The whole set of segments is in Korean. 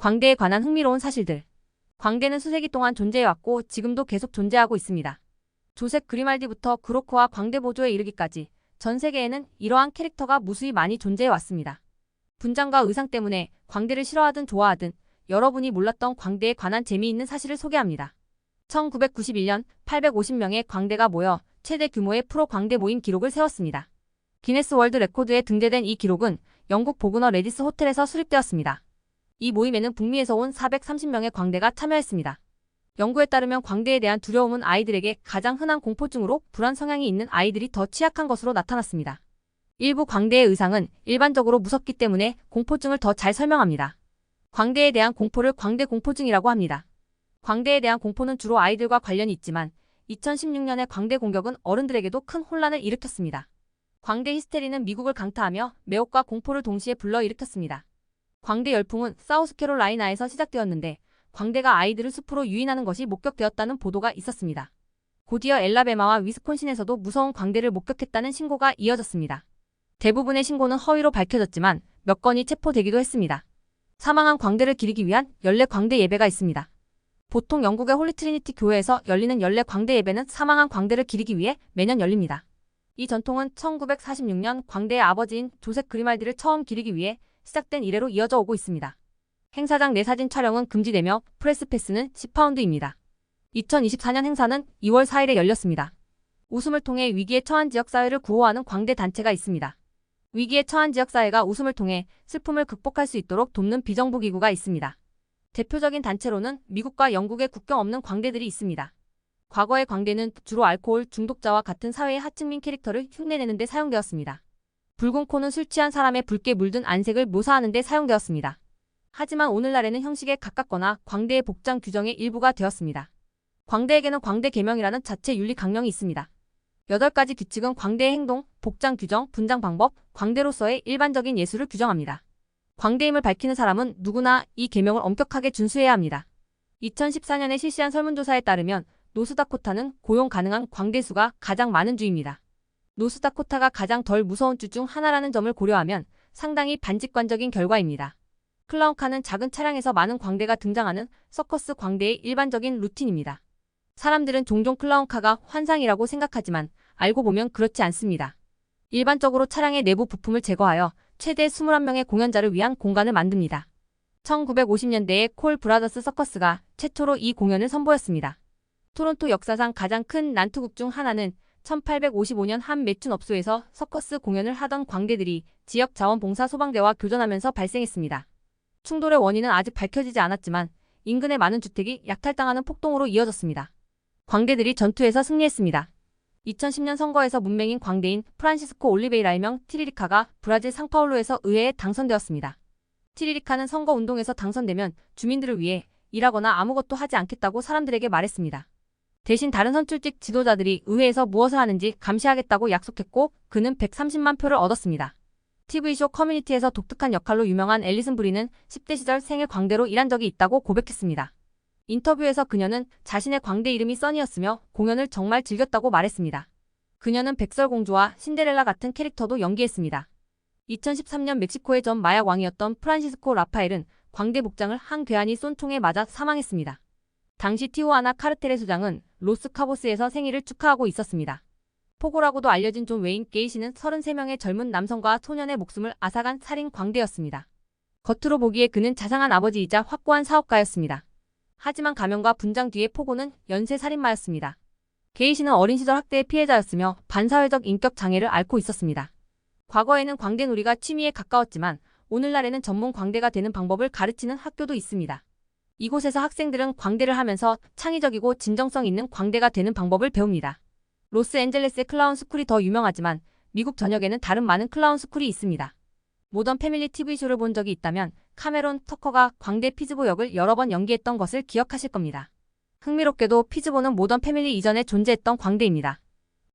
광대에 관한 흥미로운 사실들. 광대는 수세기 동안 존재해왔고 지금도 계속 존재하고 있습니다. 조셉 그리말디부터 그로크와 광대 보조에 이르기까지 전 세계에는 이러한 캐릭터가 무수히 많이 존재해왔습니다. 분장과 의상 때문에 광대를 싫어하든 좋아하든 여러분이 몰랐던 광대에 관한 재미있는 사실을 소개합니다. 1991년 850명의 광대가 모여 최대 규모의 프로 광대 모임 기록을 세웠습니다. 기네스 월드 레코드에 등재된 이 기록은 영국 보그너 레디스 호텔에서 수립되었습니다. 이 모임에는 북미에서 온 430명의 광대가 참여했습니다. 연구에 따르면 광대에 대한 두려움은 아이들에게 가장 흔한 공포증으로 불안 성향이 있는 아이들이 더 취약한 것으로 나타났습니다. 일부 광대의 의상은 일반적으로 무섭기 때문에 공포증을 더 잘 설명합니다. 광대에 대한 공포를 광대 공포증이라고 합니다. 광대에 대한 공포는 주로 아이들과 관련이 있지만 2016년의 광대 공격은 어른들에게도 큰 혼란을 일으켰습니다. 광대 히스테리는 미국을 강타하며 매혹과 공포를 동시에 불러일으켰습니다. 광대 열풍은 사우스캐롤라이나에서 시작되었는데 광대가 아이들을 숲으로 유인하는 것이 목격되었다는 보도가 있었습니다. 곧이어 엘라베마와 위스콘신에서도 무서운 광대를 목격했다는 신고가 이어졌습니다. 대부분의 신고는 허위로 밝혀졌지만 몇 건이 체포되기도 했습니다. 사망한 광대를 기리기 위한 연례 광대 예배가 있습니다. 보통 영국의 홀리 트리니티 교회에서 열리는 연례 광대 예배는 사망한 광대를 기리기 위해 매년 열립니다. 이 전통은 1946년 광대의 아버지인 조셉 그리말디를 처음 기리기 위해 시작된 이래로 이어져 오고 있습니다. 행사장 내 사진 촬영은 금지되며 프레스 패스는 10파운드입니다. 2024년 행사는 2월 4일에 열렸습니다. 웃음을 통해 위기에 처한 지역사회를 구호하는 광대 단체가 있습니다. 위기에 처한 지역사회가 웃음을 통해 슬픔을 극복할 수 있도록 돕는 비정부기구가 있습니다. 대표적인 단체로는 미국과 영국의 국경 없는 광대들이 있습니다. 과거의 광대는 주로 알코올 중독자와 같은 사회의 하층민 캐릭터를 흉내내는 데 사용되었습니다. 붉은 코는 술 취한 사람의 붉게 물든 안색을 묘사하는 데 사용되었습니다. 하지만 오늘날에는 형식에 가깝거나 광대의 복장 규정의 일부가 되었습니다. 광대에게는 광대 계명이라는 자체 윤리 강령이 있습니다. 8가지 규칙은 광대의 행동, 복장 규정, 분장 방법, 광대로서의 일반적인 예술을 규정합니다. 광대임을 밝히는 사람은 누구나 이 계명을 엄격하게 준수해야 합니다. 2014년에 실시한 설문조사에 따르면 노스다코타는 고용 가능한 광대 수가 가장 많은 주입니다. 노스다코타가 가장 덜 무서운 주 중 하나라는 점을 고려하면 상당히 반직관적인 결과입니다. 클라운카는 작은 차량에서 많은 광대가 등장하는 서커스 광대의 일반적인 루틴입니다. 사람들은 종종 클라운카가 환상이라고 생각하지만 알고 보면 그렇지 않습니다. 일반적으로 차량의 내부 부품을 제거하여 최대 21명의 공연자를 위한 공간을 만듭니다. 1950년대에 콜 브라더스 서커스가 최초로 이 공연을 선보였습니다. 토론토 역사상 가장 큰 난투극 중 하나는 1855년 한 매춘업소에서 서커스 공연을 하던 광대들이 지역 자원봉사 소방대와 교전하면서 발생했습니다. 충돌의 원인은 아직 밝혀지지 않았지만 인근의 많은 주택이 약탈당하는 폭동으로 이어졌습니다. 광대들이 전투에서 승리했습니다. 2010년 선거에서 문맹인 광대인 프란시스코 올리베이라 일명 티리리카가 브라질 상파울루에서 의회에 당선되었습니다. 티리리카는 선거운동에서 당선되면 주민들을 위해 일하거나 아무것도 하지 않겠다고 사람들에게 말했습니다. 대신 다른 선출직 지도자들이 의회에서 무엇을 하는지 감시하겠다고 약속했고 그는 130만 표를 얻었습니다. TV쇼 커뮤니티에서 독특한 역할로 유명한 앨리슨 브리는 10대 시절 생애 광대로 일한 적이 있다고 고백했습니다. 인터뷰에서 그녀는 자신의 광대 이름이 써니였으며 공연을 정말 즐겼다고 말했습니다. 그녀는 백설공주와 신데렐라 같은 캐릭터도 연기했습니다. 2013년 멕시코의 전 마약 왕이었던 프란시스코 라파엘은 광대 복장을 한 괴한이 쏜 총에 맞아 사망했습니다. 당시 티후아나 카르텔의 수장은 로스 카보스에서 생일을 축하하고 있었습니다. 포고라고도 알려진 존 웨인 게이시는 33명의 젊은 남성과 소년의 목숨을 앗아간 살인 광대였습니다. 겉으로 보기에 그는 자상한 아버지이자 확고한 사업가였습니다. 하지만 가면과 분장 뒤의 포고는 연쇄 살인마였습니다. 게이시는 어린 시절 학대의 피해자였으며 반사회적 인격 장애를 앓고 있었습니다. 과거에는 광대놀이가 취미에 가까웠지만 오늘날에는 전문 광대가 되는 방법을 가르치는 학교도 있습니다. 이곳에서 학생들은 광대를 하면서 창의적이고 진정성 있는 광대가 되는 방법을 배웁니다. 로스앤젤레스의 클라운 스쿨이 더 유명하지만 미국 전역에는 다른 많은 클라운 스쿨이 있습니다. 모던 패밀리 TV쇼를 본 적이 있다면 카메론 터커가 광대 피즈보 역을 여러 번 연기했던 것을 기억하실 겁니다. 흥미롭게도 피즈보는 모던 패밀리 이전에 존재했던 광대입니다.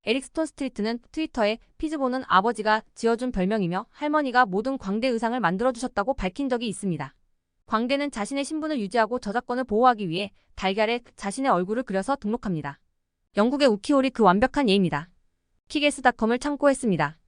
에릭 스톤 스트리트는 트위터에 피즈보는 아버지가 지어준 별명이며 할머니가 모든 광대 의상을 만들어주셨다고 밝힌 적이 있습니다. 광대는 자신의 신분을 유지하고 저작권을 보호하기 위해 달걀에 자신의 얼굴을 그려서 등록합니다. 영국의 우키홀이 그 완벽한 예입니다. 키게스닷컴을 참고했습니다.